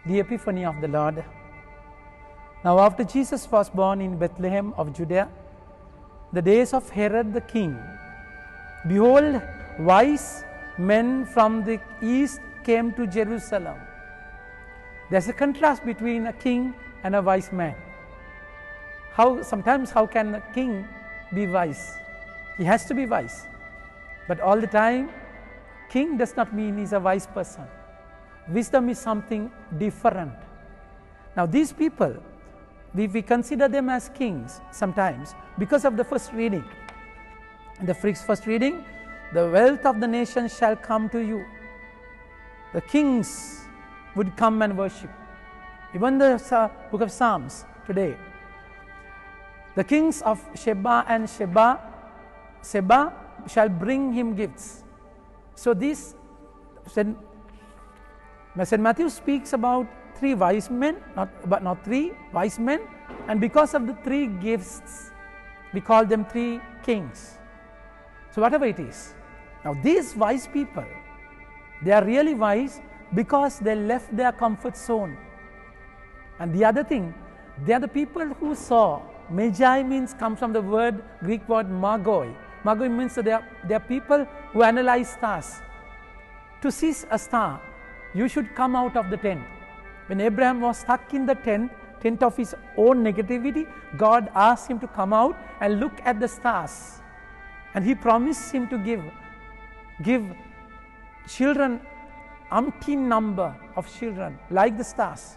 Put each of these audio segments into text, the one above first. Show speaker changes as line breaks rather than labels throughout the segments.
the Epiphany of the Lord. Now after Jesus was born in Bethlehem of Judea, the days of Herod the king, behold, wise men from the east came to Jerusalem. There's a contrast between a king and a wise man. Sometimes how can a king be wise? He has to be wise. But all the time, king does not mean he's a wise person. Wisdom is something different. Now these people, we consider them as kings sometimes because of the first reading. In the first reading, the wealth of the nation shall come to you. The kings would come and worship. Even the book of Psalms today, the kings of Sheba and Seba shall bring him gifts. So this, St. Matthew speaks about three wise men, not three wise men, and because of the three gifts, we call them three kings. So whatever it is. Now these wise people, they are really wise because they left their comfort zone. And the other thing, they are the people who saw. Magi comes from the Greek word magoi. Magoi means that they are people who analyze stars. To see a star, you should come out of the tent. When Abraham was stuck in the tent of his own negativity, God asked him to come out and look at the stars. And he promised him to give children umpteen number of children like the stars.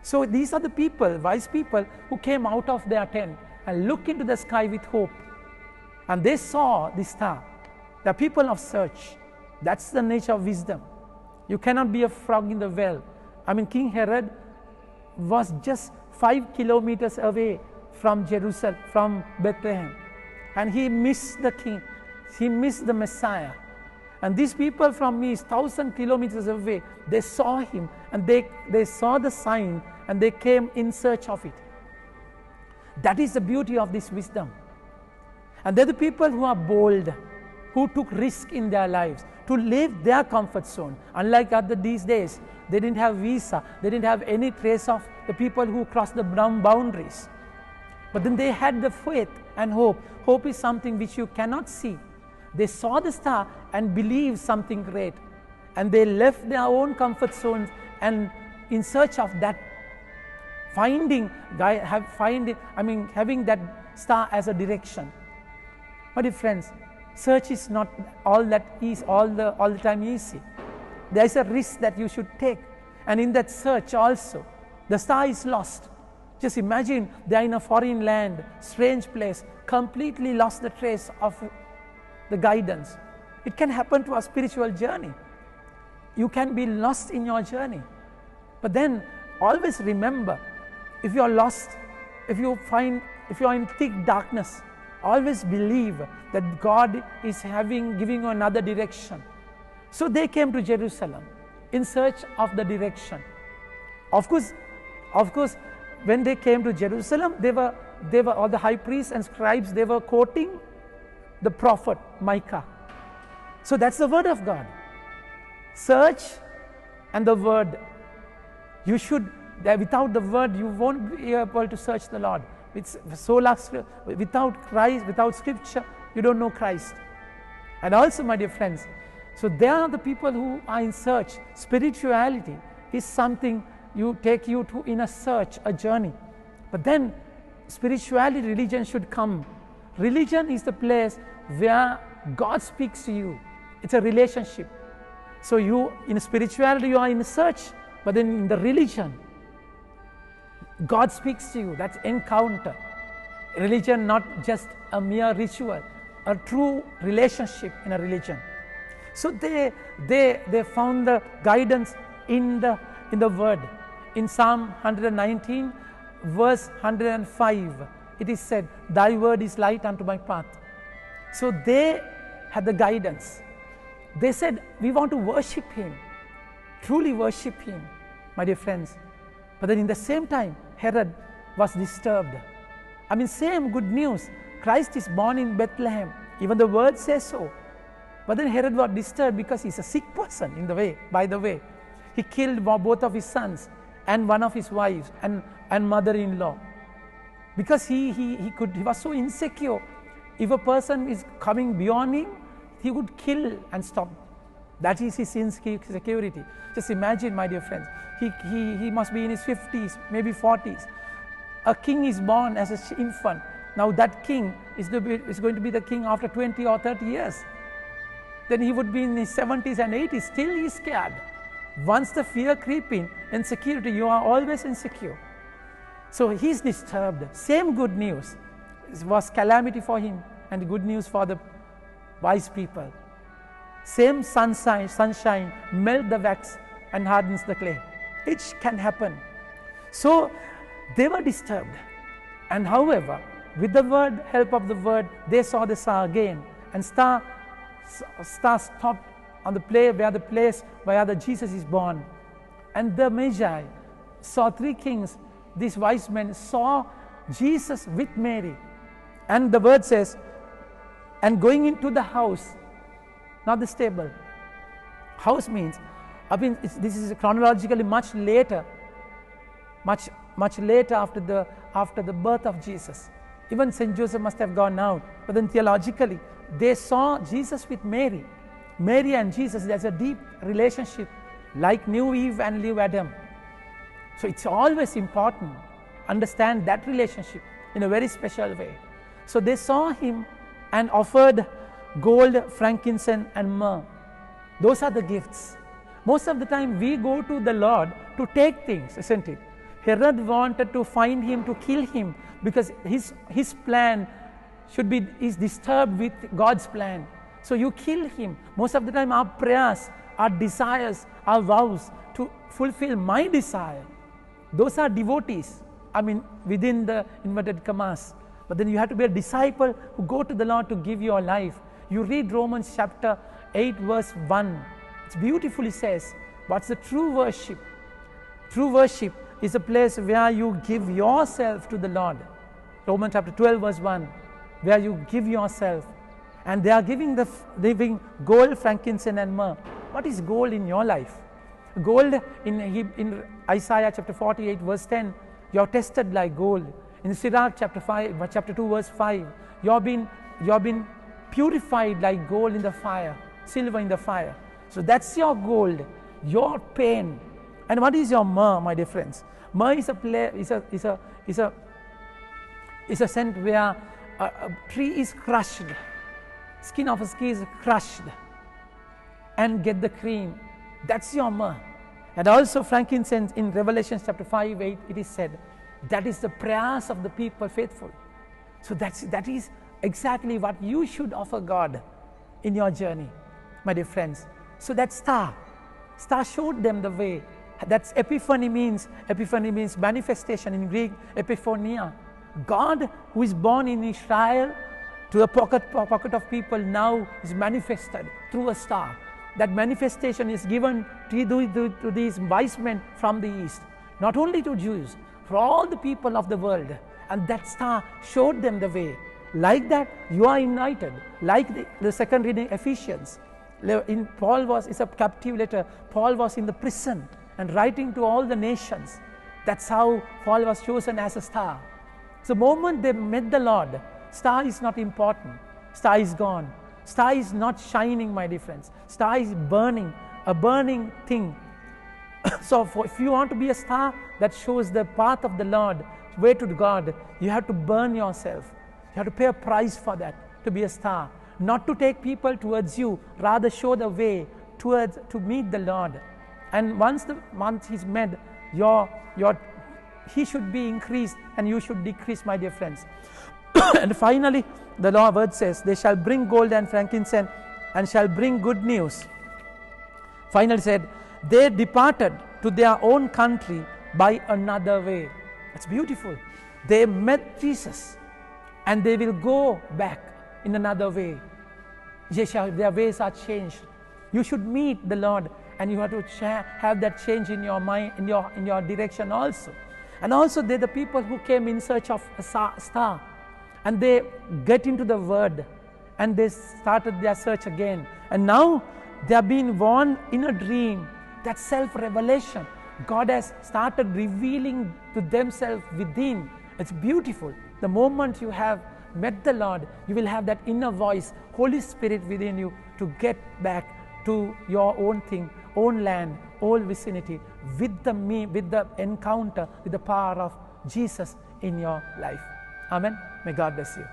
So these are the people, wise people, who came out of their tent and looked into the sky with hope. And they saw the star. They are people of search. That's the nature of wisdom. You cannot be a frog in the well. King Herod was just 5 kilometers away from Jerusalem, from Bethlehem. And he missed the king. He missed the Messiah. And these people from east, 1,000 kilometers away, they saw him and they saw the sign and they came in search of it. That is the beauty of this wisdom. And they're the people who are bold, who took risk in their lives to leave their comfort zone. Unlike these days, they didn't have visa, they didn't have any trace of the people who crossed the boundaries. But then they had the faith and hope. Hope is something which you cannot see. They saw the star and believed something great. And they left their own comfort zones and in search of that, having that star as a direction. My dear friends, search is not all the time easy. There is a risk that you should take. And in that search also, the star is lost. Just imagine they are in a foreign land, strange place, completely lost the trace of the guidance. It can happen to a spiritual journey. You can be lost in your journey. But then always remember, if you are lost, if you are in thick darkness, always believe that God is giving you another direction. So they came to Jerusalem in search of the direction. Of course, when they came to Jerusalem, they were all the high priests and scribes, they were quoting the prophet Micah. So that's the word of God. Search and the word. Without the word, you won't be able to search the Lord. Without Christ, without scripture, you don't know Christ. And also, my dear friends, so they are the people who are in search. Spirituality is something take you to in a search, a journey. But then spirituality, religion should come. Religion is the place where God speaks to you. It's a relationship. So in spirituality, you are in search, but then in the religion, God speaks to you. That's encounter. Religion, not just a mere ritual, a true relationship in a religion. So they found the guidance in the word. In Psalm 119, verse 105, it is said, "Thy word is light unto my path." So they had the guidance. They said, we want to worship Him, truly worship Him, my dear friends. But then in the same time, Herod was disturbed. Same good news. Christ is born in Bethlehem. Even the word says so. But then Herod was disturbed because he's a sick person by the way. He killed both of his sons. and one of his wives and mother-in-law. Because he was so insecure. If a person is coming beyond him, he would kill and stop. That is his insecurity. Just imagine, my dear friends, he must be in his 50s, maybe 40s. A king is born as an infant. Now that king is going to be the king after 20 or 30 years. Then he would be in his 70s and 80s, still he is scared. Once the fear creeps in, insecurity, you are always insecure. So he is disturbed. Same good news. It was calamity for him and good news for the wise people. Same sunshine melt the wax and hardens the clay. It can happen. So they were disturbed. And however, with the word, help of the word, they saw the star again. And star stopped on the place where the Jesus is born. And the Magi saw three kings. These wise men saw Jesus with Mary. And the word says, and going into the house, not the stable. House means, this is chronologically much later after the birth of Jesus. Even St. Joseph must have gone out. But then theologically, they saw Jesus with Mary. Mary and Jesus, there's a deep relationship, like new Eve and new Adam. So it's always important to understand that relationship in a very special way. So they saw him and offered gold, frankincense and myrrh. Those are the gifts. Most of the time we go to the Lord to take things, isn't it? Herod wanted to find him, to kill him, because his plan is disturbed with God's plan. So you kill him. Most of the time our prayers, our desires, our vows to fulfill my desire, those are devotees, within the inverted commas. But then you have to be a disciple who go to the Lord to give your life. You read Romans chapter 8 verse 1. It beautifully says, what's the true worship? True worship is a place where you give yourself to the Lord. Romans chapter 12 verse 1, where you give yourself. And they are giving gold, frankincense and myrrh. What is gold in your life? Gold in Isaiah chapter 48 verse 10, you are tested like gold. In Sirach chapter 2 verse 5, you have been purified like gold in the fire, silver in the fire. So that's your gold, your pain. And what is your myrrh, my dear friends? Myrrh is a scent where a tree is crushed, skin of a tree is crushed, and get the cream. That's your myrrh. And also frankincense in Revelation chapter 5:8, it is said, that is the prayers of the people faithful. So that is exactly what you should offer God in your journey, my dear friends. So that star showed them the way. That's epiphany means manifestation in Greek, epiphania. God who is born in Israel to a pocket of people now is manifested through a star. That manifestation is given to these wise men from the east, not only to Jews, for all the people of the world. And that star showed them the way. Like that, you are united. Like the second reading, Ephesians. Paul is a captive letter. Paul was in the prison and writing to all the nations. That's how Paul was chosen as a star. So the moment they met the Lord, star is not important. Star is gone. Star is not shining, my dear friends. Star is burning, a burning thing. So if you want to be a star that shows the path of the Lord, way to God, you have to burn yourself. You have to pay a price for that, to be a star. Not to take people towards you, rather show the way to meet the Lord. And once he's met, he should be increased and you should decrease, my dear friends. And finally, the Lord word says, they shall bring gold and frankincense and shall bring good news. Finally said, they departed to their own country by another way. That's beautiful. They met Jesus and they will go back in another way. Their ways are changed. You should meet the Lord and you have to have that change in your mind, in your direction also. And also they're the people who came in search of a star. And they get into the word and they started their search again. And now they are being warned in a dream. That self-revelation. God has started revealing to themselves within. It's beautiful. The moment you have met the Lord, you will have that inner voice, Holy Spirit within you, to get back to your own thing, own land, own vicinity, with the encounter, with the power of Jesus in your life. Amen. May God bless you.